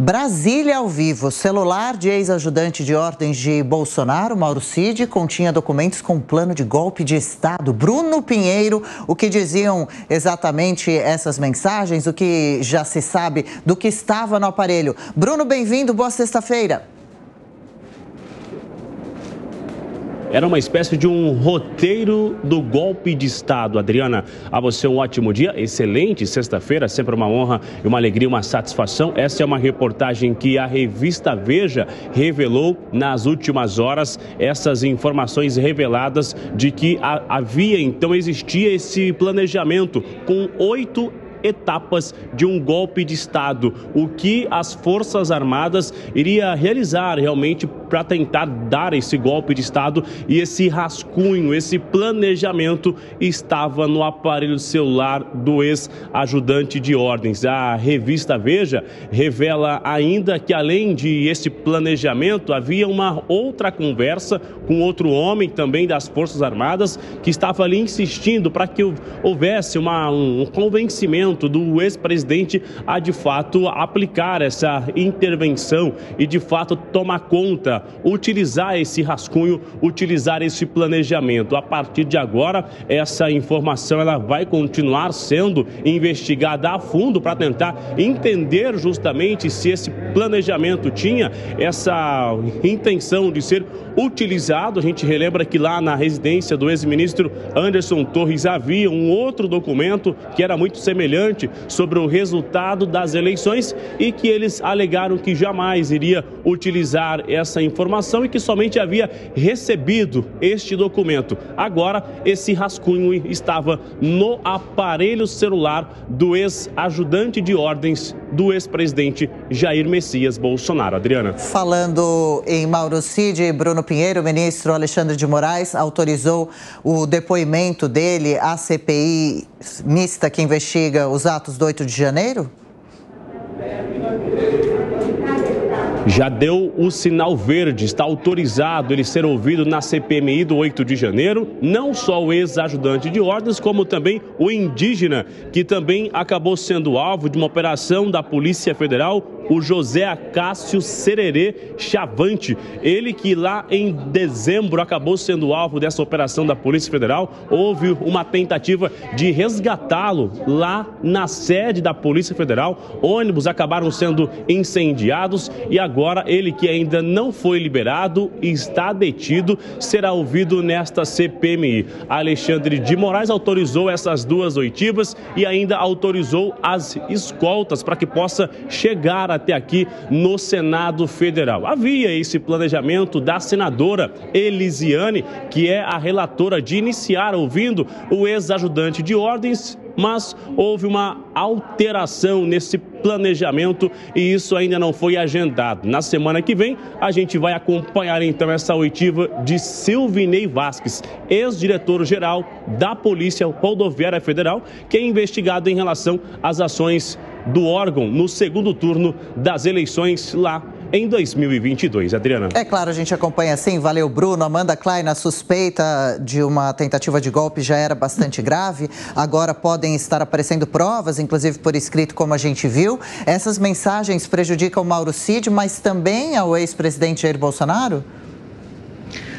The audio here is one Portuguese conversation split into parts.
Brasília ao vivo. Celular de ex-ajudante de ordens de Bolsonaro, Mauro Cid, continha documentos com plano de golpe de Estado. Bruno Pinheiro, o que diziam exatamente essas mensagens, o que já se sabe do que estava no aparelho. Bruno, bem-vindo, boa sexta-feira. Era uma espécie de um roteiro do golpe de Estado. Adriana, a você um ótimo dia, excelente sexta-feira, sempre uma honra e uma alegria, uma satisfação. Essa é uma reportagem que a revista Veja revelou nas últimas horas, essas informações reveladas de que existia esse planejamento com 8 etapas de um golpe de Estado, o que as Forças Armadas iria realizar realmente para tentar dar esse golpe de Estado, e esse rascunho, esse planejamento estava no aparelho celular do ex-ajudante de ordens. A revista Veja revela ainda que, além de esse planejamento, havia uma outra conversa com outro homem também das Forças Armadas que estava ali insistindo para que houvesse um convencimento do ex-presidente a de fato aplicar essa intervenção e de fato tomar conta, utilizar esse rascunho, utilizar esse planejamento. A partir de agora, essa informação ela vai continuar sendo investigada a fundo para tentar entender justamente se esse planejamento tinha essa intenção de ser utilizado. A gente relembra que lá na residência do ex-ministro Anderson Torres havia um outro documento que era muito semelhante sobre o resultado das eleições e que eles alegaram que jamais iria utilizar essa informação e que somente havia recebido este documento. Agora, esse rascunho estava no aparelho celular do ex-ajudante de ordens do ex-presidente Jair Messias Bolsonaro. Adriana. Falando em Mauro Cid, Bruno Pinheiro, o ministro Alexandre de Moraes autorizou o depoimento dele à CPI mista que investiga os atos do 8 de janeiro? Já deu o sinal verde, está autorizado ele ser ouvido na CPMI do 8 de janeiro, não só o ex-ajudante de ordens, como também o indígena, que também acabou sendo alvo de uma operação da Polícia Federal, o José Acácio Sererê Chavante. Ele que lá em dezembro acabou sendo alvo dessa operação da Polícia Federal. Houve uma tentativa de resgatá-lo lá na sede da Polícia Federal. Ônibus acabaram sendo incendiados e agora ele, que ainda não foi liberado e está detido, será ouvido nesta CPMI. Alexandre de Moraes autorizou essas duas oitivas e ainda autorizou as escoltas para que possa chegar até aqui no Senado Federal. Havia esse planejamento da senadora Elisiane, que é a relatora, de iniciar ouvindo o ex-ajudante de ordens, mas houve uma alteração nesse planejamento e isso ainda não foi agendado. Na semana que vem, a gente vai acompanhar então essa oitiva de Silvinei Vasquez, ex-diretor-geral da Polícia Rodoviária Federal, que é investigado em relação às ações do órgão no segundo turno das eleições lá em 2022. Adriana. É claro, a gente acompanha sim. Valeu, Bruno. Amanda Klein, a suspeita de uma tentativa de golpe já era bastante grave. Agora podem estar aparecendo provas, inclusive por escrito, como a gente viu. Essas mensagens prejudicam o Mauro Cid, mas também ao ex-presidente Jair Bolsonaro?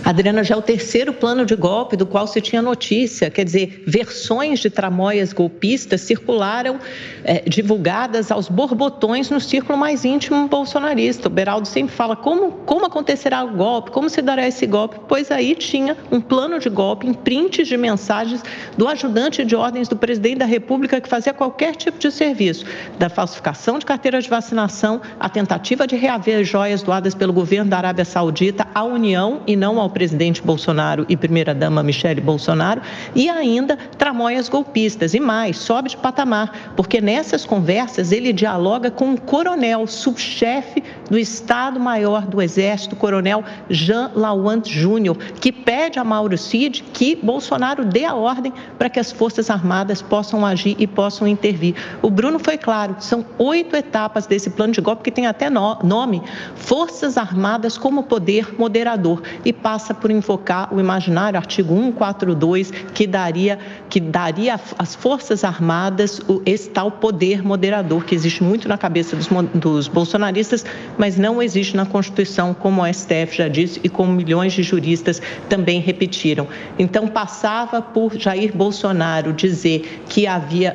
Adriana, já é o terceiro plano de golpe do qual se tinha notícia, quer dizer, versões de tramóias golpistas circularam, divulgadas aos borbotões no círculo mais íntimo bolsonarista. O Beraldo sempre fala como acontecerá o golpe, como se dará esse golpe, pois aí tinha um plano de golpe em prints de mensagens do ajudante de ordens do presidente da República que fazia qualquer tipo de serviço, da falsificação de carteira de vacinação, a tentativa de reaver joias doadas pelo governo da Arábia Saudita à União e não ao presidente Bolsonaro e primeira-dama Michele Bolsonaro, e ainda tramóias golpistas. E mais, sobe de patamar, porque nessas conversas ele dialoga com um coronel, subchefe do Estado-Maior do Exército, Coronel Jean Lawand Júnior, que pede a Mauro Cid que Bolsonaro dê a ordem para que as Forças Armadas possam agir e possam intervir. O Bruno foi claro, são 8 etapas desse plano de golpe que tem até nome, Forças Armadas como poder moderador, e passa por invocar o imaginário artigo 142, que daria às Forças Armadas esse tal poder moderador, que existe muito na cabeça dos bolsonaristas, mas não existe na Constituição, como o STF já disse e como milhões de juristas também repetiram. Então, passava por Jair Bolsonaro dizer que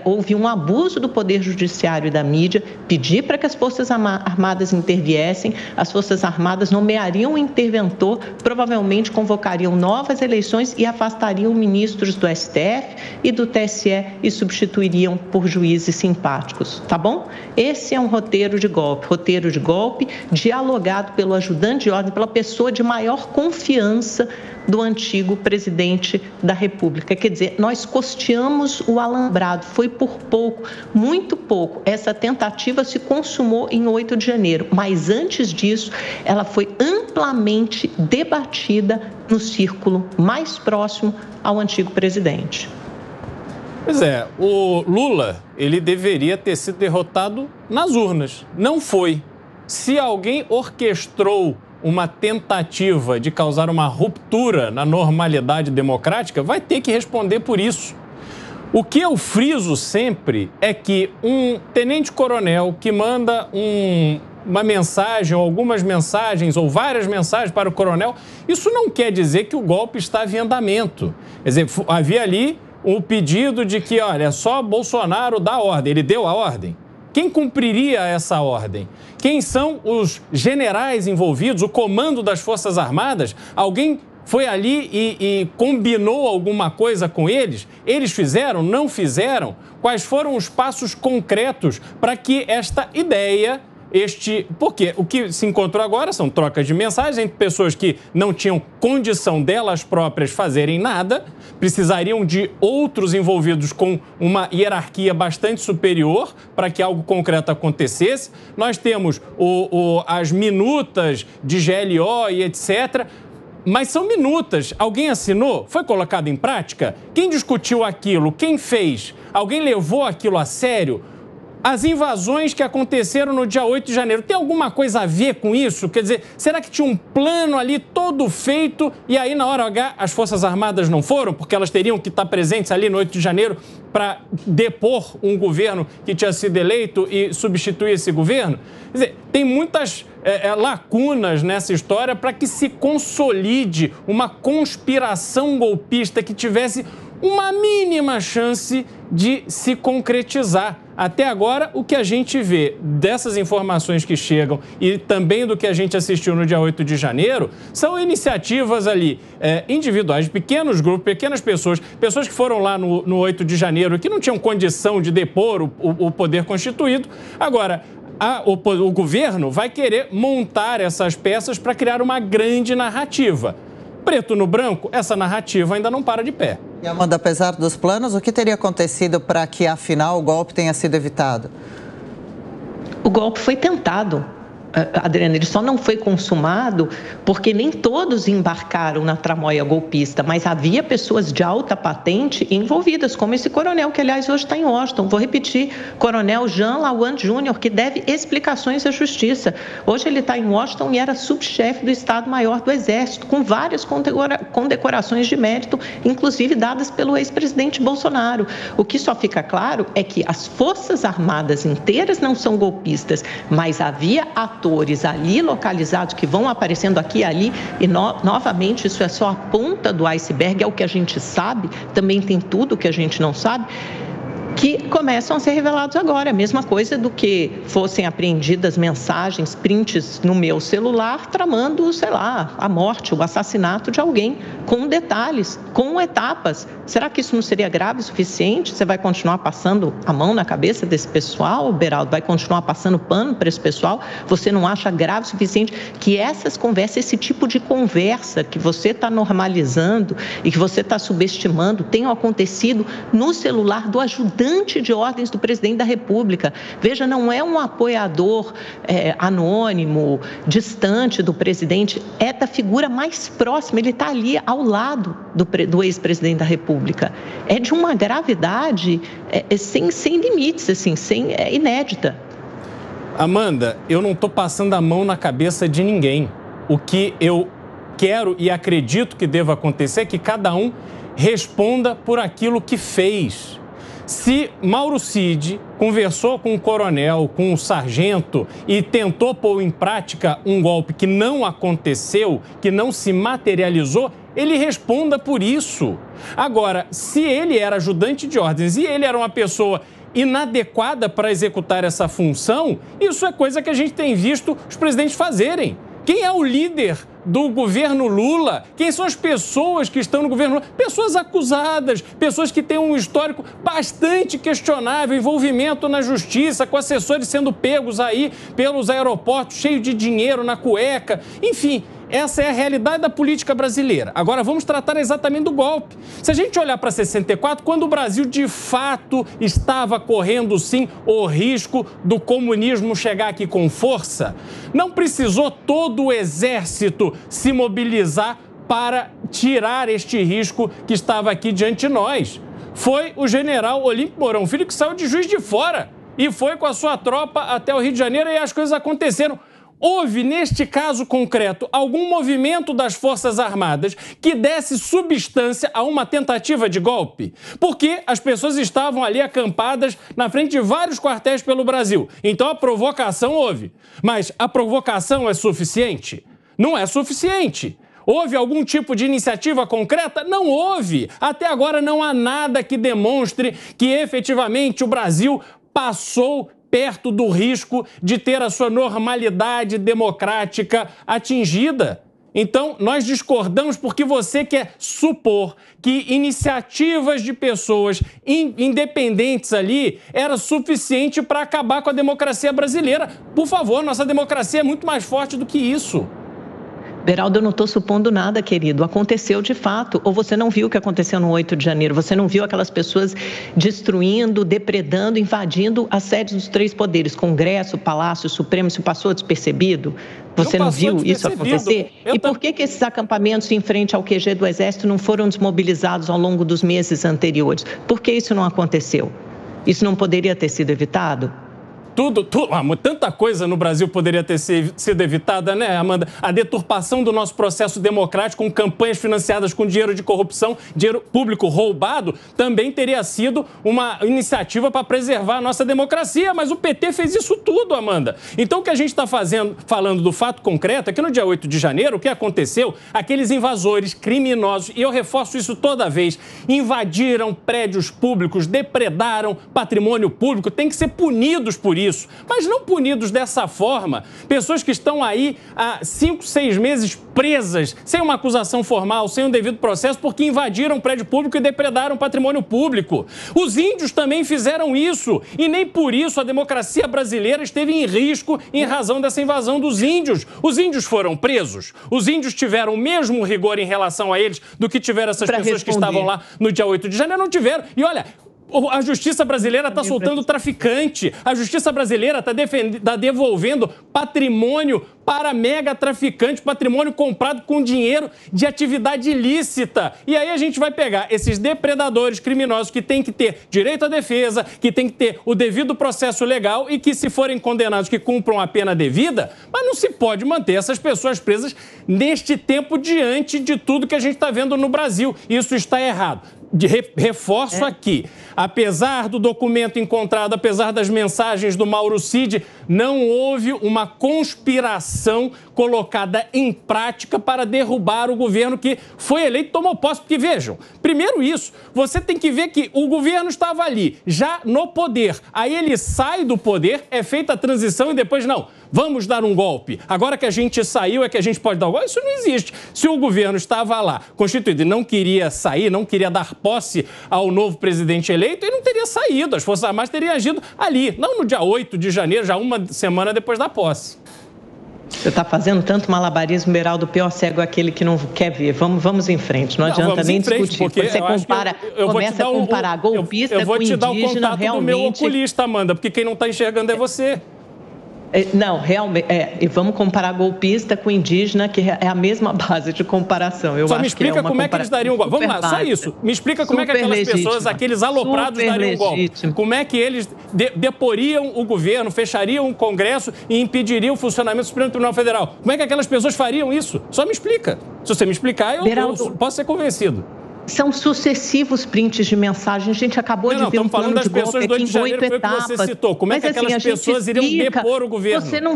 houve um abuso do poder judiciário e da mídia, pedir para que as Forças Armadas interviessem, as Forças Armadas nomeariam um interventor, provavelmente convocariam novas eleições e afastariam ministros do STF e do TSE e substituiriam por juízes simpáticos, tá bom? Esse é um roteiro de golpe dialogado pelo ajudante de ordem, pela pessoa de maior confiança do antigo presidente da República. Quer dizer, nós costeamos o alambrado, foi por pouco, muito pouco. Essa tentativa se consumou em 8 de janeiro, mas antes disso, ela foi amplamente debatida no círculo mais próximo ao antigo presidente. Pois é, o Lula, ele deveria ter sido derrotado nas urnas. Não foi. Se alguém orquestrou uma tentativa de causar uma ruptura na normalidade democrática, vai ter que responder por isso. O que eu friso sempre é que um tenente-coronel que manda uma mensagem, ou algumas mensagens, ou várias mensagens para o coronel, isso não quer dizer que o golpe estava em andamento. Quer dizer, havia ali o pedido de que, olha, só Bolsonaro dá ordem. Ele deu a ordem. Quem cumpriria essa ordem? Quem são os generais envolvidos, o comando das Forças Armadas? Alguém foi ali e combinou alguma coisa com eles? Eles fizeram? Não fizeram? Quais foram os passos concretos para que esta ideia... Porque o que se encontrou agora são trocas de mensagens entre pessoas que não tinham condição delas próprias fazerem nada, precisariam de outros envolvidos com uma hierarquia bastante superior para que algo concreto acontecesse. Nós temos as minutas de GLO e etc., mas são minutas. Alguém assinou? Foi colocado em prática? Quem discutiu aquilo? Quem fez? Alguém levou aquilo a sério? As invasões que aconteceram no dia 8 de janeiro, tem alguma coisa a ver com isso? Quer dizer, será que tinha um plano ali todo feito e aí na hora H as Forças Armadas não foram? Porque elas teriam que estar presentes ali no 8 de janeiro para depor um governo que tinha sido eleito e substituir esse governo? Quer dizer, tem muitas lacunas nessa história para que se consolide uma conspiração golpista que tivesse uma mínima chance de se concretizar. Até agora, o que a gente vê dessas informações que chegam e também do que a gente assistiu no dia 8 de janeiro, são iniciativas ali individuais, de pequenos grupos, pequenas pessoas que foram lá no 8 de janeiro, que não tinham condição de depor o poder constituído. Agora, o governo vai querer montar essas peças para criar uma grande narrativa. Preto no branco, essa narrativa ainda não para de pé. E Amanda, apesar dos planos, o que teria acontecido para que, afinal, o golpe tenha sido evitado? O golpe foi tentado. Adriana, ele só não foi consumado porque nem todos embarcaram na tramóia golpista, mas havia pessoas de alta patente envolvidas, como esse coronel, que aliás hoje está em Washington. Vou repetir, coronel Jean Lawand Júnior, que deve explicações à justiça. Hoje ele está em Washington e era subchefe do Estado-Maior do Exército, com várias condecorações de mérito, inclusive dadas pelo ex-presidente Bolsonaro. O que só fica claro é que as Forças Armadas inteiras não são golpistas, mas havia atores ali localizados que vão aparecendo aqui e ali e novamente isso é só a ponta do iceberg, é o que a gente sabe, também tem tudo que a gente não sabe, que começam a ser revelados agora. A mesma coisa do que fossem apreendidas mensagens, prints no meu celular, tramando, sei lá, a morte, o assassinato de alguém, com detalhes, com etapas. Será que isso não seria grave o suficiente? Você vai continuar passando a mão na cabeça desse pessoal, Beraldo? Vai continuar passando pano para esse pessoal? Você não acha grave o suficiente que essas conversas, esse tipo de conversa que você está normalizando e que você está subestimando, tenham acontecido no celular do ajudante ajudante de ordens do presidente da República. Veja, não é um apoiador anônimo, distante do presidente, é da figura mais próxima, ele está ali ao lado do ex-presidente da República. É de uma gravidade sem limites, assim, inédita. Amanda, eu não estou passando a mão na cabeça de ninguém. O que eu quero e acredito que deva acontecer é que cada um responda por aquilo que fez. Se Mauro Cid conversou com o coronel, com o sargento e tentou pôr em prática um golpe que não aconteceu, que não se materializou, ele responda por isso. Agora, se ele era ajudante de ordens e ele era uma pessoa inadequada para executar essa função, isso é coisa que a gente tem visto os presidentes fazerem. Quem é o líder do governo Lula? Quem são as pessoas que estão no governo Lula? Pessoas acusadas, pessoas que têm um histórico bastante questionável, envolvimento na justiça, com assessores sendo pegos aí pelos aeroportos, cheio de dinheiro na cueca. Enfim, essa é a realidade da política brasileira. Agora, vamos tratar exatamente do golpe. Se a gente olhar para 64, quando o Brasil de fato estava correndo, sim, o risco do comunismo chegar aqui com força, não precisou todo o exército se mobilizar para tirar este risco que estava aqui diante de nós. Foi o general Olímpio Mourão Filho que saiu de Juiz de Fora e foi com a sua tropa até o Rio de Janeiro e as coisas aconteceram. Houve, neste caso concreto, algum movimento das Forças Armadas que desse substância a uma tentativa de golpe? Porque as pessoas estavam ali acampadas na frente de vários quartéis pelo Brasil. Então a provocação houve. Mas a provocação é suficiente? Não é suficiente. Houve algum tipo de iniciativa concreta? Não houve. Até agora não há nada que demonstre que efetivamente o Brasil passou perto do risco de ter a sua normalidade democrática atingida. Então, nós discordamos porque você quer supor que iniciativas de pessoas independentes ali era suficiente para acabar com a democracia brasileira. Por favor, nossa democracia é muito mais forte do que isso. Beraldo, eu não estou supondo nada, querido. Aconteceu de fato. Ou você não viu o que aconteceu no 8 de janeiro? Você não viu aquelas pessoas destruindo, depredando, invadindo as sedes dos três poderes? Congresso, Palácio, Supremo, isso passou despercebido? Você não viu isso acontecer? E por que esses acampamentos em frente ao QG do Exército não foram desmobilizados ao longo dos meses anteriores? Por que isso não aconteceu? Isso não poderia ter sido evitado? Tanta coisa no Brasil poderia ter sido evitada, né, Amanda? A deturpação do nosso processo democrático com campanhas financiadas com dinheiro de corrupção, dinheiro público roubado, também teria sido uma iniciativa para preservar a nossa democracia, mas o PT fez isso tudo, Amanda. Então o que a gente está falando do fato concreto é que no dia 8 de janeiro, o que aconteceu? Aqueles invasores criminosos, e eu reforço isso toda vez, invadiram prédios públicos, depredaram patrimônio público, tem que ser punidos por isso. Mas não punidos dessa forma. Pessoas que estão aí há 5, 6 meses presas, sem uma acusação formal, sem um devido processo, porque invadiram um prédio público e depredaram patrimônio público. Os índios também fizeram isso e nem por isso a democracia brasileira esteve em risco em razão dessa invasão dos índios. Os índios foram presos? Os índios tiveram o mesmo rigor em relação a eles do que tiveram essas pessoas que estavam lá no dia 8 de janeiro? Não tiveram. E olha, a justiça brasileira está soltando traficante. A justiça brasileira está devolvendo patrimônio para mega traficante, patrimônio comprado com dinheiro de atividade ilícita. E aí a gente vai pegar esses depredadores criminosos que têm que ter direito à defesa, que têm que ter o devido processo legal e que, se forem condenados, que cumpram a pena devida, mas não se pode manter essas pessoas presas neste tempo diante de tudo que a gente está vendo no Brasil. Isso está errado. Reforço aqui, apesar do documento encontrado, apesar das mensagens do Mauro Cid, não houve uma conspiração colocada em prática para derrubar o governo que foi eleito e tomou posse. Porque, vejam, primeiro isso, você tem que ver que o governo estava ali, já no poder. Aí ele sai do poder, é feita a transição e depois, não, vamos dar um golpe. Agora que a gente saiu é que a gente pode dar um golpe. Isso não existe. Se o governo estava lá, constituído, e não queria sair, não queria dar posse ao novo presidente eleito, ele não teria saído. As Forças Armadas teriam agido ali, não no dia 8 de janeiro, já uma semana depois da posse. Você está fazendo tanto malabarismo, Beraldo, o pior cego é aquele que não quer ver. Vamos em frente, não adianta nem discutir. Você compara, começa a comparar golpista com indígena, realmente... Eu vou te dar o contato do meu oculista, Amanda, porque quem não está enxergando é você. Não, realmente, e vamos comparar golpista com indígena, que é a mesma base de comparação. Só me explica como é que eles dariam um golpe. Vamos lá, só isso. Me explica como é que aquelas pessoas, aqueles aloprados, dariam um golpe. Como é que eles deporiam o governo, fechariam o Congresso e impediriam o funcionamento do Supremo Tribunal Federal. Como é que aquelas pessoas fariam isso? Só me explica. Se você me explicar, eu posso ser convencido. São sucessivos prints de mensagem. A gente acabou de ver um plano de golpe aqui em 8 etapas. Você citou. Como é que aquelas pessoas iriam depor o governo? Você não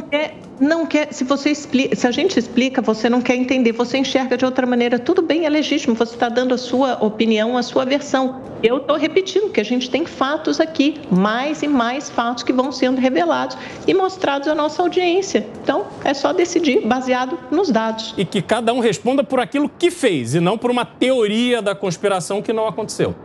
quer, se a gente explica, você não quer entender, você enxerga de outra maneira. Tudo bem, é legítimo, você está dando a sua opinião, a sua versão. Eu estou repetindo que a gente tem fatos aqui, mais e mais fatos que vão sendo revelados e mostrados à nossa audiência. Então, é só decidir baseado nos dados. E que cada um responda por aquilo que fez e não por uma teoria da conspiração que não aconteceu.